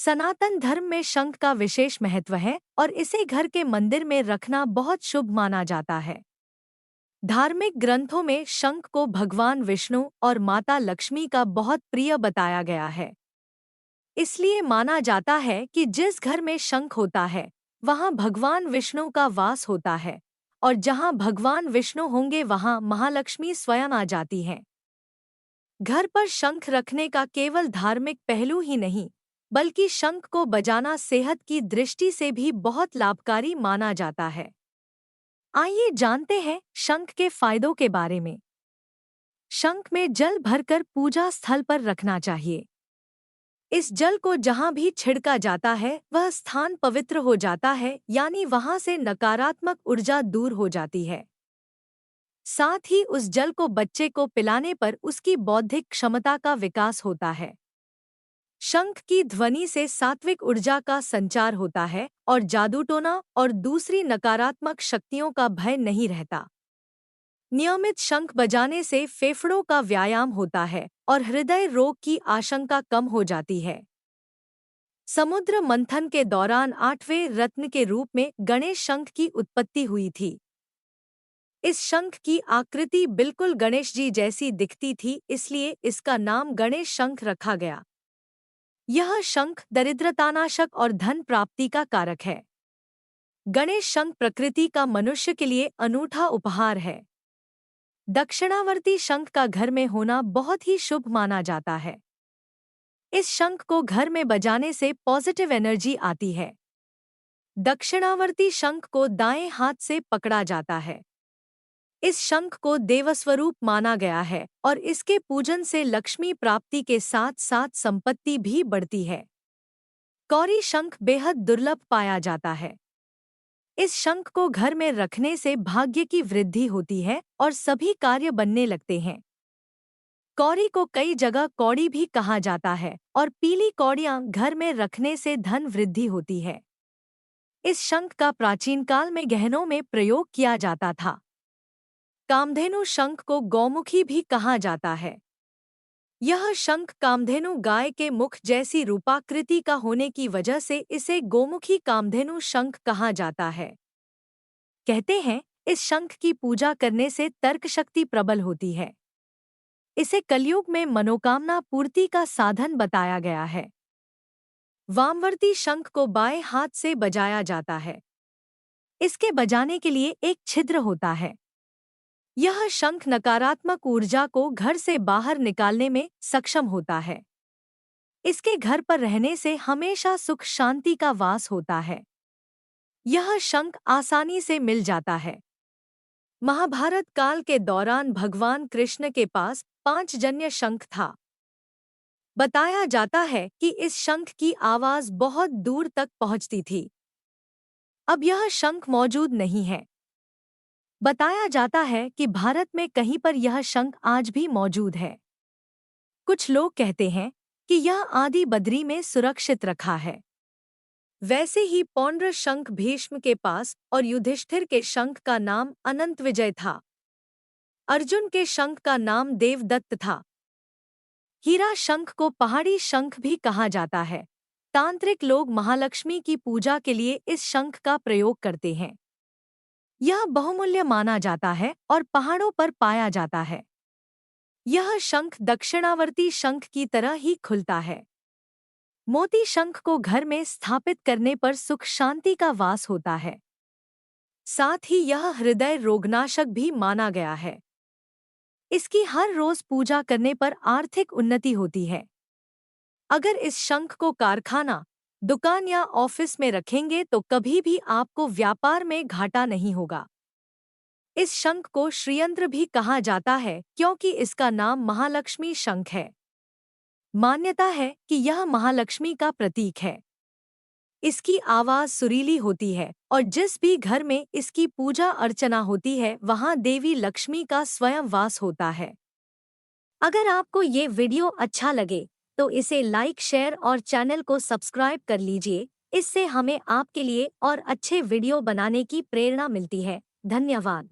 सनातन धर्म में शंख का विशेष महत्व है और इसे घर के मंदिर में रखना बहुत शुभ माना जाता है। धार्मिक ग्रंथों में शंख को भगवान विष्णु और माता लक्ष्मी का बहुत प्रिय बताया गया है। इसलिए माना जाता है कि जिस घर में शंख होता है वहां भगवान विष्णु का वास होता है, और जहां भगवान विष्णु होंगे वहां महालक्ष्मी स्वयं आ जाती हैं। घर पर शंख रखने का केवल धार्मिक पहलू ही नहीं, बल्कि शंख को बजाना सेहत की दृष्टि से भी बहुत लाभकारी माना जाता है। आइए जानते हैं शंख के फायदों के बारे में। शंख में जल भरकर पूजा स्थल पर रखना चाहिए। इस जल को जहां भी छिड़का जाता है वह स्थान पवित्र हो जाता है, यानी वहां से नकारात्मक ऊर्जा दूर हो जाती है। साथ ही उस जल को बच्चे को पिलाने पर उसकी बौद्धिक क्षमता का विकास होता है। शंख की ध्वनि से सात्विक ऊर्जा का संचार होता है और जादूटोना और दूसरी नकारात्मक शक्तियों का भय नहीं रहता। नियमित शंख बजाने से फेफड़ों का व्यायाम होता है और हृदय रोग की आशंका कम हो जाती है। समुद्र मंथन के दौरान 8वें रत्न के रूप में गणेश शंख की उत्पत्ति हुई थी। इस शंख की आकृति बिल्कुल गणेश जी जैसी दिखती थी, इसलिए इसका नाम गणेश शंख रखा गया। यह शंख दरिद्रतानाशक और धन प्राप्ति का कारक है। गणेश शंख प्रकृति का मनुष्य के लिए अनूठा उपहार है। दक्षिणावर्ती शंख का घर में होना बहुत ही शुभ माना जाता है। इस शंख को घर में बजाने से पॉजिटिव एनर्जी आती है। दक्षिणावर्ती शंख को दाएं हाथ से पकड़ा जाता है। इस शंख को देवस्वरूप माना गया है और इसके पूजन से लक्ष्मी प्राप्ति के साथ साथ संपत्ति भी बढ़ती है। कौरी शंख बेहद दुर्लभ पाया जाता है। इस शंख को घर में रखने से भाग्य की वृद्धि होती है और सभी कार्य बनने लगते हैं। कौरी को कई जगह कौड़ी भी कहा जाता है और पीली कौड़ियां घर में रखने से धन वृद्धि होती है। इस शंख का प्राचीन काल में गहनों में प्रयोग किया जाता था। कामधेनु शंख को गौमुखी भी कहा जाता है। यह शंख कामधेनु गाय के मुख जैसी रूपाकृति का होने की वजह से इसे गोमुखी कामधेनु शंख कहा जाता है। कहते हैं इस शंख की पूजा करने से तर्क शक्ति प्रबल होती है। इसे कलयुग में मनोकामना पूर्ति का साधन बताया गया है। वामवर्ती शंख को बाएं हाथ से बजाया जाता है। इसके बजाने के लिए एक छिद्र होता है। यह शंख नकारात्मक ऊर्जा को घर से बाहर निकालने में सक्षम होता है। इसके घर पर रहने से हमेशा सुख शांति का वास होता है। यह शंख आसानी से मिल जाता है। महाभारत काल के दौरान भगवान कृष्ण के पास 5 जन्य शंख था। बताया जाता है कि इस शंख की आवाज बहुत दूर तक पहुंचती थी। अब यह शंख मौजूद नहीं है। बताया जाता है कि भारत में कहीं पर यह शंख आज भी मौजूद है। कुछ लोग कहते हैं कि यह आदि बद्री में सुरक्षित रखा है। वैसे ही पौंड्र शंख भीष्म के पास और युधिष्ठिर के शंख का नाम अनंत विजय था। अर्जुन के शंख का नाम देवदत्त था। हीरा शंख को पहाड़ी शंख भी कहा जाता है। तांत्रिक लोग महालक्ष्मी की पूजा के लिए इस शंख का प्रयोग करते हैं। यह बहुमूल्य माना जाता है और पहाड़ों पर पाया जाता है। यह शंख दक्षिणावर्ती शंख की तरह ही खुलता है। मोती शंख को घर में स्थापित करने पर सुख शांति का वास होता है। साथ ही यह हृदय रोगनाशक भी माना गया है। इसकी हर रोज पूजा करने पर आर्थिक उन्नति होती है। अगर इस शंख को कारखाना, दुकान या ऑफिस में रखेंगे तो कभी भी आपको व्यापार में घाटा नहीं होगा। इस शंख को श्रीयंत्र भी कहा जाता है क्योंकि इसका नाम महालक्ष्मी शंख है। मान्यता है कि यह महालक्ष्मी का प्रतीक है। इसकी आवाज सुरीली होती है और जिस भी घर में इसकी पूजा अर्चना होती है वहां देवी लक्ष्मी का स्वयं वास होता है। अगर आपको ये वीडियो अच्छा लगे तो इसे लाइक, शेयर और चैनल को सब्सक्राइब कर लीजिए। इससे हमें आपके लिए और अच्छे वीडियो बनाने की प्रेरणा मिलती है। धन्यवाद।